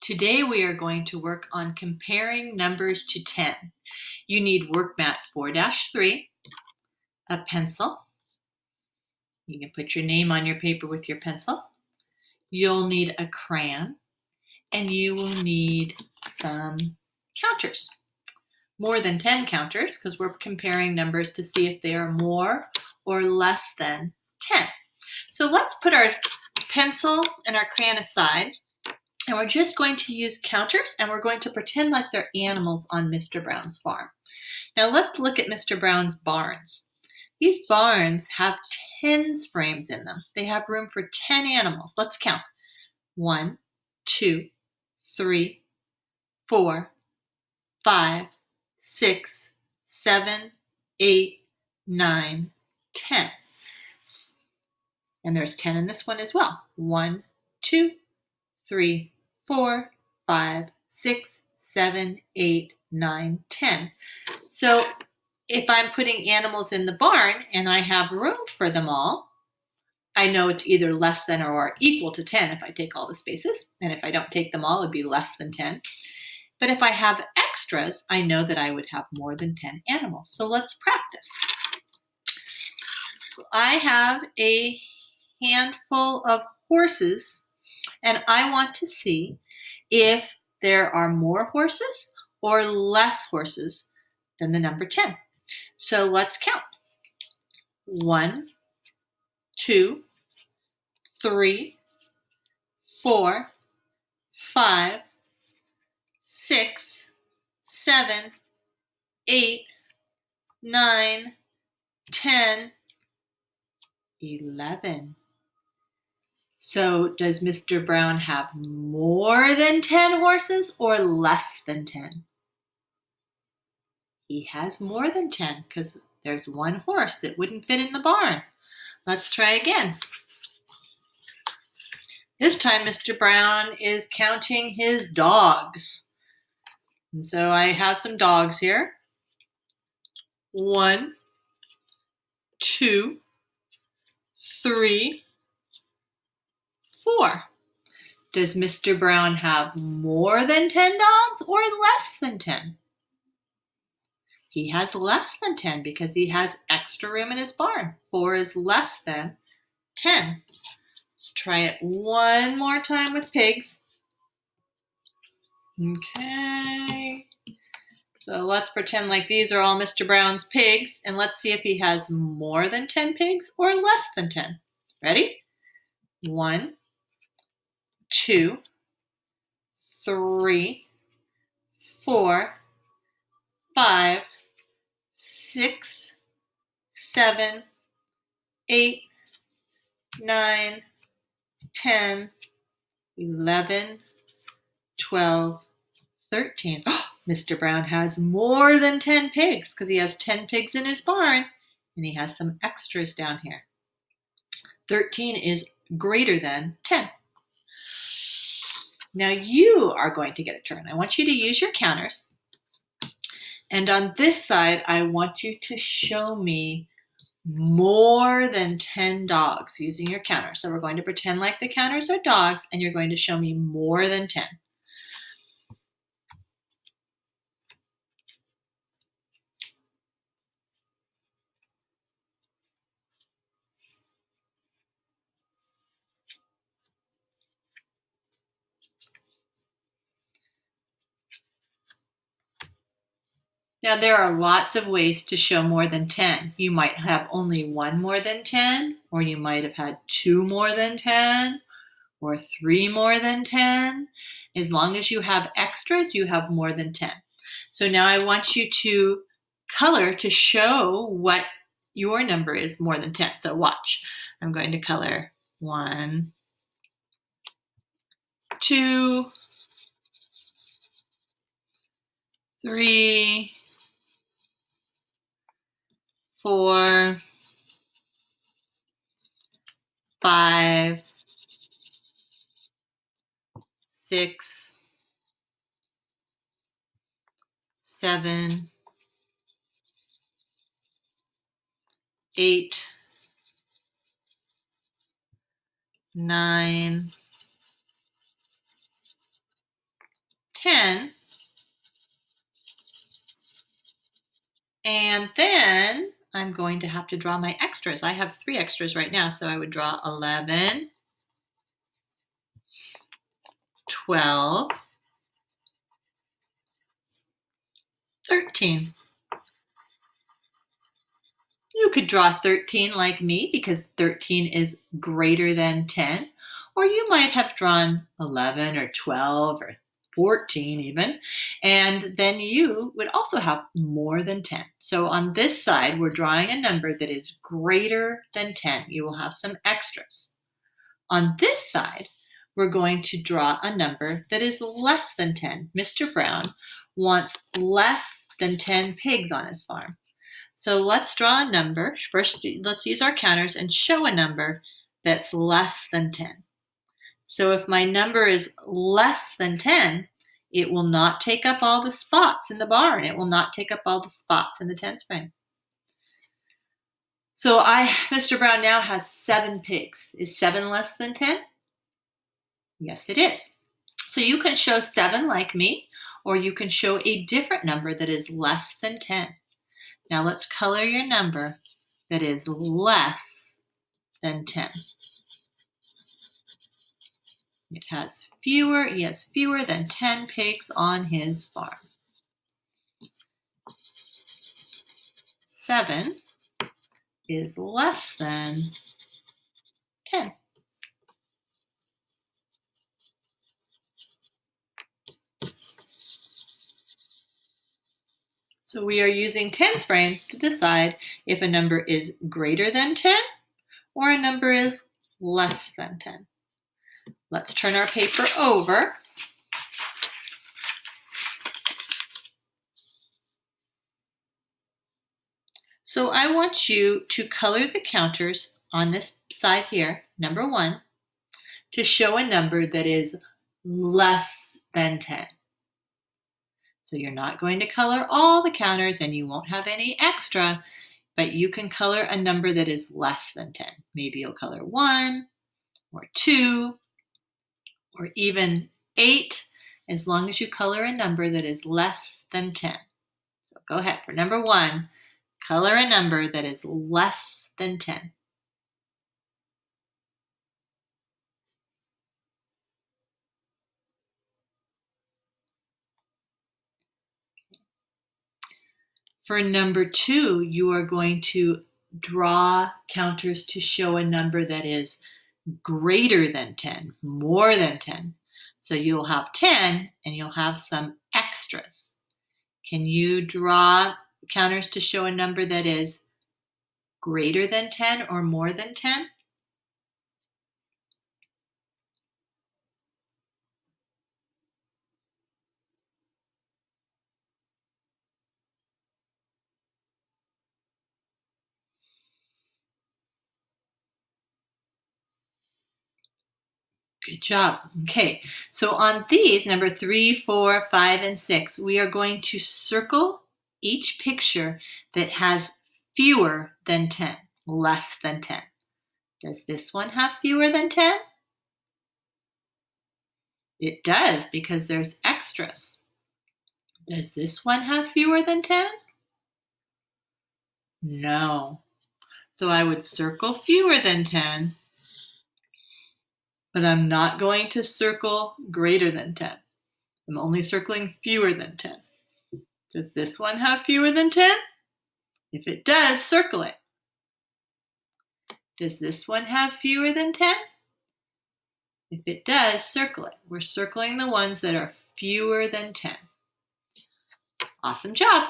Today we are going to work on comparing numbers to 10. You need workmat 4-3, a pencil. You can put your name on your paper with your pencil. You'll need a crayon, and you will need some counters. More than 10 counters, because we're comparing numbers to see if they are more or less than 10. So let's put our pencil and our crayon aside. And we're just going to use counters, and we're going to pretend like they're animals on Mr. Brown's farm. Now let's look at Mr. Brown's barns. These barns have 10 frames in them. They have room for 10 animals. Let's count. 1, 2, 3, 4, 5, 6, 7, 8, 9, 10. And there's 10 in this one as well. 1, 2, 3, 4, 5, 6, 7, 8, 9, 10. So if I'm putting animals in the barn and I have room for them all, I know it's either less than or equal to 10 if I take all the spaces. And if I don't take them all, it'd be less than 10. But if I have extras, I know that I would have more than 10 animals. So let's practice. I have a handful of horses, and I want to see if there are more horses or less horses than the number 10. So let's count. 1, 2, 3, 4, 5, 6, 7, 8, 9, 10, 11. So does Mr. Brown have more than 10 horses or less than 10? He has more than 10 because there's one horse that wouldn't fit in the barn. Let's try again. This time Mr. Brown is counting his dogs. And so I have some dogs here. 1, 2, 3, 4. Does Mr. Brown have more than 10 dogs or less than 10? He has less than 10 because he has extra room in his barn. 4 is less than 10. Let's try it one more time with pigs. Okay. So let's pretend like these are all Mr. Brown's pigs, and let's see if he has more than 10 pigs or less than 10. Ready? 1, 2, 3, 4, 5, 6, 7, 8, 9, 10, 11, 12, 13. Oh, Mr. Brown has more than 10 pigs because he has 10 pigs in his barn, and he has some extras down here. 13 is greater than 10. Now you are going to get a turn. I want you to use your counters. And on this side, I want you to show me more than 10 dogs using your counters. So we're going to pretend like the counters are dogs, and you're going to show me more than 10. Now there are lots of ways to show more than 10. You might have only one more than 10, or you might have had 2 more than 10, or 3 more than 10. As long as you have extras, you have more than 10. So now I want you to color to show what your number is more than 10. So watch. I'm going to color 1, 2, 3, 4, 5, 6, 7, 8, 9, 10. And then I'm going to have to draw my extras. I have 3 extras right now, so I would draw 11, 12, 13. You could draw 13 like me because 13 is greater than 10. Or you might have drawn 11 or 12 or 14 even. And then you would also have more than 10. So on this side, we're drawing a number that is greater than 10. You will have some extras. On this side, we're going to draw a number that is less than 10. Mr. Brown wants less than 10 pigs on his farm. So let's draw a number. First, let's use our counters and show a number that's less than 10. So if my number is less than 10, it will not take up all the spots in the barn. It will not take up all the spots in the 10s frame. So Mr. Brown now has 7 pigs. Is 7 less than 10? Yes, it is. So you can show 7 like me, or you can show a different number that is less than 10. Now let's color your number that is less than 10. He has fewer than 10 pigs on his farm. 7 is less than 10. So we are using tens frames to decide if a number is greater than 10 or a number is less than 10. Let's turn our paper over. So I want you to color the counters on this side here, number 1, to show a number that is less than 10. So you're not going to color all the counters and you won't have any extra, but you can color a number that is less than 10. Maybe you'll color 1 or 2 or even 8, as long as you color a number that is less than 10. So go ahead. For number 1, color a number that is less than 10. For number 2, you are going to draw counters to show a number that is greater than 10, more than 10. So you'll have 10 and you'll have some extras. Can you draw counters to show a number that is greater than 10 or more than 10? Good job. Okay, so on these, number 3, 4, 5, and 6, we are going to circle each picture that has fewer than 10, less than 10. Does this one have fewer than 10? It does, because there's extras. Does this one have fewer than 10? No. So I would circle fewer than 10, but I'm not going to circle greater than 10. I'm only circling fewer than 10. Does this one have fewer than 10? If it does, circle it. Does this one have fewer than 10? If it does, circle it. We're circling the ones that are fewer than 10. Awesome job.